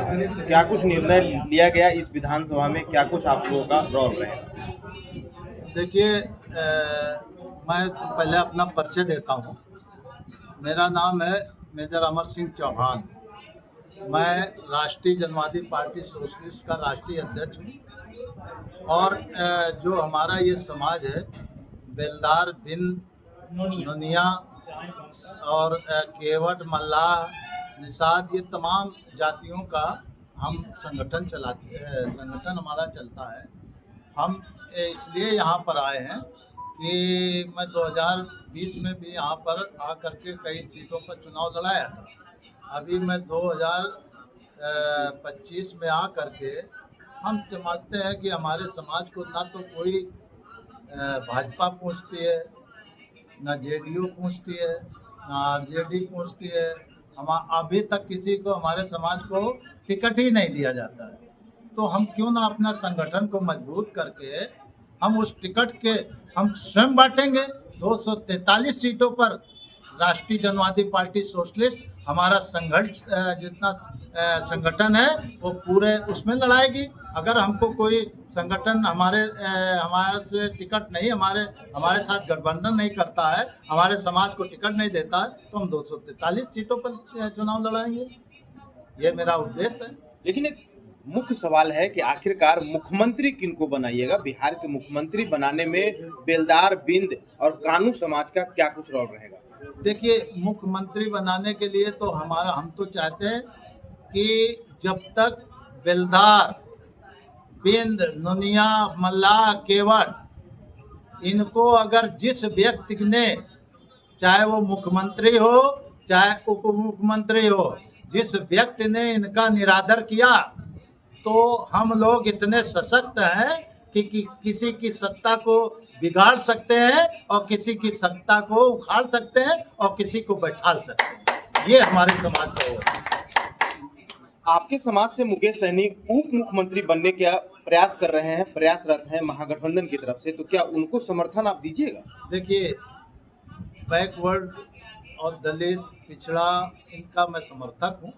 क्या कुछ निर्णय लिया गया इस विधानसभा में, क्या कुछ आप लोगों का रोल रहेगा? देखिए, मैं तो पहले अपना परिचय देता हूँ। मेरा नाम है मेजर अमर सिंह चौहान। मैं राष्ट्रीय जनवादी पार्टी सोशलिस्ट का राष्ट्रीय अध्यक्ष हूँ। और जो हमारा ये समाज है, बेलदार, बिंद, नुनिया और केवट, मल्लाह, निषाद, ये तमाम जातियों का हम संगठन हमारा चलता है। हम इसलिए यहाँ पर आए हैं कि मैं 2020 में भी यहाँ पर आकर के कई सीटों पर चुनाव लड़ाया था। अभी मैं 2025 में आकर के हम समझते हैं कि हमारे समाज को ना तो कोई भाजपा पूछती है, ना जेडीयू पूछती है, ना आरजेडी पूछती है। हम अभी तक किसी को, हमारे समाज को टिकट ही नहीं दिया जाता है। तो हम क्यों ना अपना संगठन को मजबूत करके हम उस टिकट के हम स्वयं बांटेंगे। 243 सीटों पर राष्ट्रीय जनवादी पार्टी सोशलिस्ट हमारा संघर्ष जितना संगठन है वो पूरे उसमें लड़ाएगी। अगर हमको कोई संगठन हमारे से टिकट नहीं, हमारे साथ गठबंधन नहीं करता है, हमारे समाज को टिकट नहीं देता है, तो हम 243 सीटों पर चुनाव लड़ाएंगे। ये मेरा उद्देश्य है। लेकिन एक मुख्य सवाल है कि आखिरकार मुख्यमंत्री किनको बनाइएगा? बिहार के मुख्यमंत्री बनाने में बेलदार, बिंद और कानू समाज का क्या कुछ रोल रहेगा? देखिए, मुख्यमंत्री बनाने के लिए तो हम तो चाहते हैं कि जब तक बेलदार, बिंद, नुनिया, मल्लाह, केवट, इनको अगर जिस व्यक्ति ने, चाहे वो मुख्यमंत्री हो चाहे उप मुख्यमंत्री हो, जिस व्यक्ति ने इनका निरादर किया, तो हम लोग इतने सशक्त हैं कि किसी की सत्ता को बिगाड़ सकते हैं और किसी की सत्ता को उखाड़ सकते हैं और किसी को बैठा सकते हैं। ये हमारे समाज का है। आपके समाज से मुकेश सहनी उप मुख्यमंत्री बनने का प्रयास कर रहे हैं, प्रयासरत हैं महागठबंधन की तरफ से, तो क्या उनको समर्थन आप दीजिएगा? देखिए, बैकवर्ड और दलित, पिछड़ा, इनका मैं समर्थक हूँ।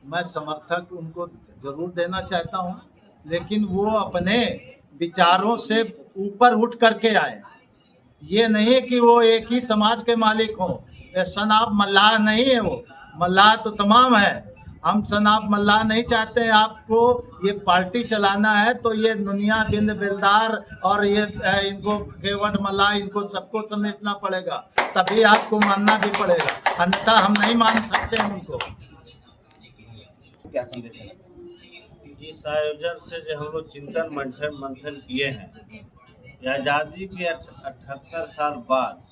मैं समर्थक उनको जरूर देना चाहता हूँ, लेकिन वो अपने विचारों से ऊपर उठ करके आए। ये नहीं कि वो एक ही समाज के मालिक हों। सनाब मल्लाह नहीं है, वो मल्लाह तो तमाम है। हम सनाब मल्लाह नहीं चाहते हैं। आपको ये पार्टी चलाना है तो ये नुनिया, बिंद, बेलदार और ये इनको केवट, मल्लाह, इनको सबको समेटना पड़ेगा, तभी आपको मानना भी पड़ेगा, अन्यथा हम नहीं मान सकते हैं उनको। क्या संदेश देना? इस आयोजन से जो हम लोग चिंतन मंथन किए हैं, आज़ादी के 78 साल बाद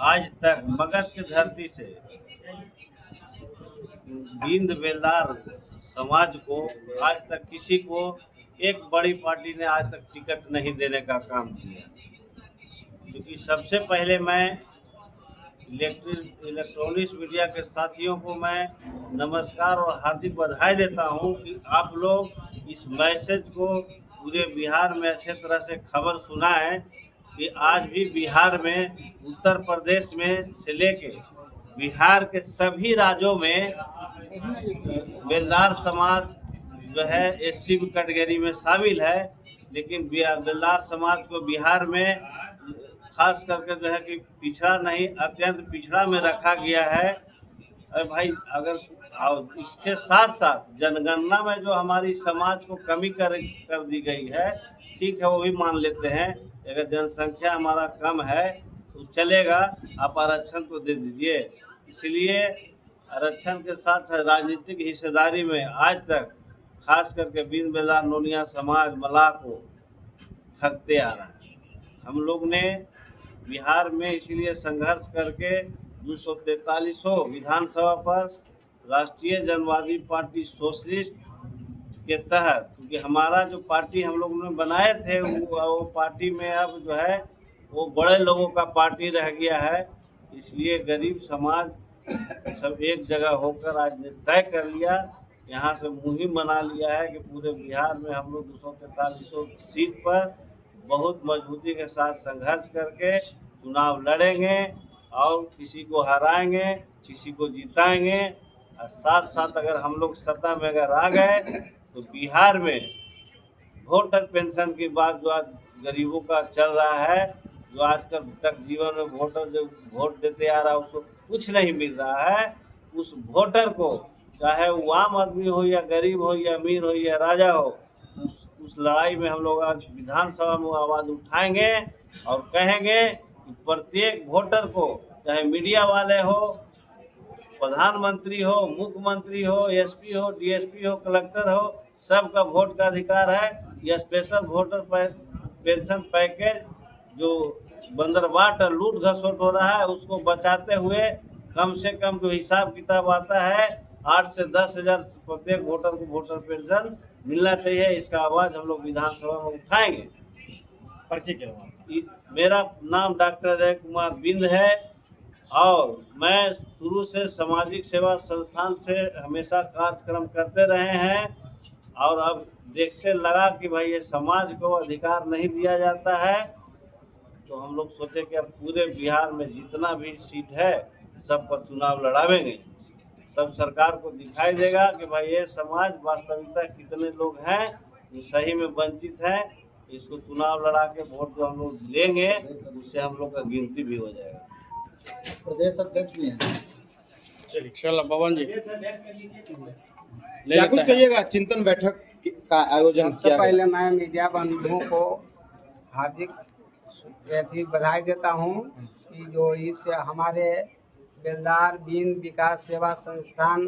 आज तक मगध की धरती से बिंद, बेलदार समाज को आज तक किसी को एक बड़ी पार्टी ने आज तक टिकट नहीं देने का काम किया। क्योंकि सबसे पहले मैं इलेक्ट्रॉनिक्स मीडिया के साथियों को मैं नमस्कार और हार्दिक बधाई देता हूं कि आप लोग इस मैसेज को पूरे बिहार में अच्छे तरह से खबर सुनाएं कि आज भी बिहार में, उत्तर प्रदेश में से लेके बिहार के सभी राज्यों में बेलदार समाज जो है एससी कैटेगरी में शामिल है। लेकिन बेलदार समाज को बिहार में खास करके जो है कि पिछड़ा नहीं, अत्यंत पिछड़ा में रखा गया है। अरे भाई, अगर इसके साथ साथ जनगणना में जो हमारी समाज को कमी कर दी गई है, ठीक है, वो भी मान लेते हैं। अगर जनसंख्या हमारा कम है तो चलेगा, आप आरक्षण तो दे दीजिए। इसलिए आरक्षण के साथ राजनीतिक हिस्सेदारी में आज तक खास करके बिंद, बेलदार, नोनिया समाज, मल्लाह को ठगते आ रहा है। हम लोग ने बिहार में इसलिए संघर्ष करके 243 विधानसभा पर राष्ट्रीय जनवादी पार्टी सोशलिस्ट के तहत, क्योंकि हमारा जो पार्टी हम लोग ने बनाए थे वो पार्टी में अब जो है वो बड़े लोगों का पार्टी रह गया है। इसलिए गरीब समाज सब एक जगह होकर आज ने तय कर लिया, यहाँ से मुहिम बना लिया है कि पूरे बिहार में हम लोग 243 सीट पर बहुत मजबूती के साथ संघर्ष करके चुनाव लड़ेंगे और किसी को हराएंगे, किसी को जिताएंगे। और साथ साथ अगर हम लोग सत्ता में अगर आ गए तो बिहार में वोटर पेंशन की बात जो आज गरीबों का चल रहा है, जो आज तक जीवन में वोटर जो वोट देते आ रहा है उसको कुछ नहीं मिल रहा है, उस वोटर को चाहे वो आम आदमी हो या गरीब हो या अमीर हो या राजा हो, उस लड़ाई में हम लोग आज विधानसभा में आवाज़ उठाएंगे और कहेंगे कि प्रत्येक वोटर को, चाहे मीडिया वाले हो, प्रधानमंत्री हो, मुख्यमंत्री हो, एसपी हो, डीएसपी हो, कलेक्टर हो, सबका वोट का अधिकार है। यह स्पेशल वोटर पेंशन पैकेज जो बंदरबाट और लूट घसोट हो रहा है उसको बचाते हुए कम से कम जो हिसाब किताब आता है 8 से 10 हज़ार प्रत्येक वोटर को वोटर पेंशन मिलना चाहिए। इसका आवाज़ हम लोग विधानसभा में उठाएंगे। पर्ची के बाद मेरा नाम डॉक्टर अजय कुमार बिंद है और मैं शुरू से सामाजिक सेवा संस्थान से हमेशा कार्यक्रम करते रहे हैं और अब देखते लगा कि भाई ये समाज को अधिकार नहीं दिया जाता है, तो हम लोग सोचे कि अब पूरे बिहार में जितना भी सीट है सब पर चुनाव लड़ावेंगे, तब सरकार को दिखाई देगा कि भाई ये समाज वास्तविकता कितने लोग हैं जो सही में वंचित हैं। इसको चुनाव लड़ा के वोट जो हम लोग लेंगे उससे हम लोग का गिनती भी हो जाएगा। प्रदेश अध्यक्ष भी हैं। चलो पवन जी क्या कुछ कहिएगा, चिंतन बैठक का आयोजन सबसे किया पहले गया। मैं मीडिया बंधुओं को हार्दिक बधाई देता हूं कि जो इस हमारे बेलदार बीन विकास सेवा संस्थान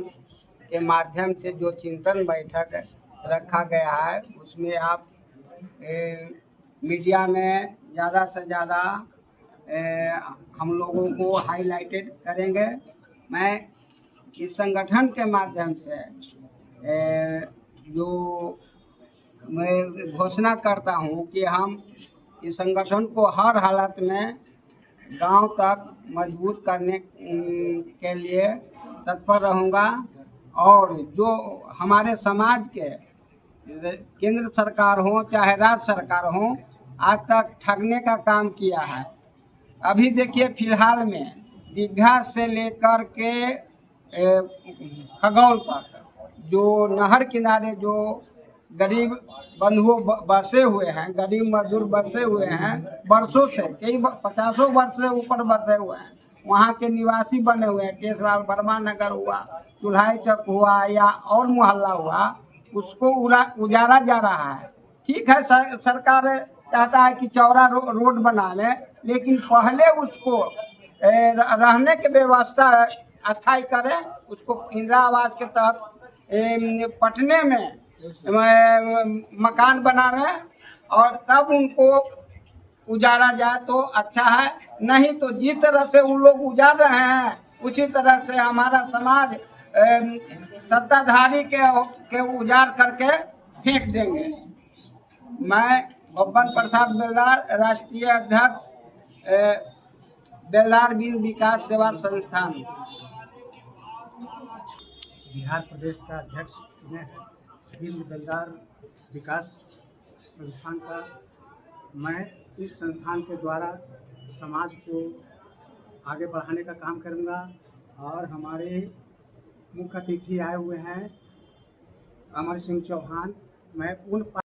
के माध्यम से जो चिंतन बैठक रखा गया है उसमें आप मीडिया में ज़्यादा से ज़्यादा हम लोगों को हाईलाइटेड करेंगे। मैं इस संगठन के माध्यम से जो मैं घोषणा करता हूं कि हम इस संगठन को हर हालत में गांव तक मजबूत करने के लिए तत्पर रहूँगा और जो हमारे समाज के केंद्र सरकार हो चाहे राज्य सरकार हो आज तक ठगने का काम किया है। अभी देखिए फिलहाल में दीघा से लेकर के खगौल तक जो नहर किनारे जो गरीब बंधुओं बसे हुए हैं, गरीब मजदूर बसे हुए हैं वर्षों से, कई 50 वर्ष से ऊपर बसे हुए हैं, वहाँ के निवासी बने हुए हैं। केसलाल वर्मा नगर हुआ, चुल्हाई चौक हुआ या और मोहल्ला हुआ, उसको उजाड़ा जा रहा है। ठीक है, सरकार चाहता है कि चौड़ा रोड बना ले, लेकिन पहले उसको रहने की व्यवस्था अस्थायी करें, उसको इंदिरा आवास के तहत पटने में मकान बनावे और तब उनको उजाड़ा जाए तो अच्छा है। नहीं तो जिस तरह से उन लोग उजाड़ रहे हैं उसी तरह से हमारा समाज सत्ताधारी के उजाड़ करके फेंक देंगे। मैं बब्बन प्रसाद बेलदार, राष्ट्रीय अध्यक्ष बेलदार बीन विकास सेवा संस्थान बिहार प्रदेश का अध्यक्ष चुने हैं बीन बेलदार विकास संस्थान का। मैं इस संस्थान के द्वारा समाज को आगे बढ़ाने का काम करूंगा और हमारे मुख्य अतिथि आए हुए हैं अमर सिंह चौहान। मैं उन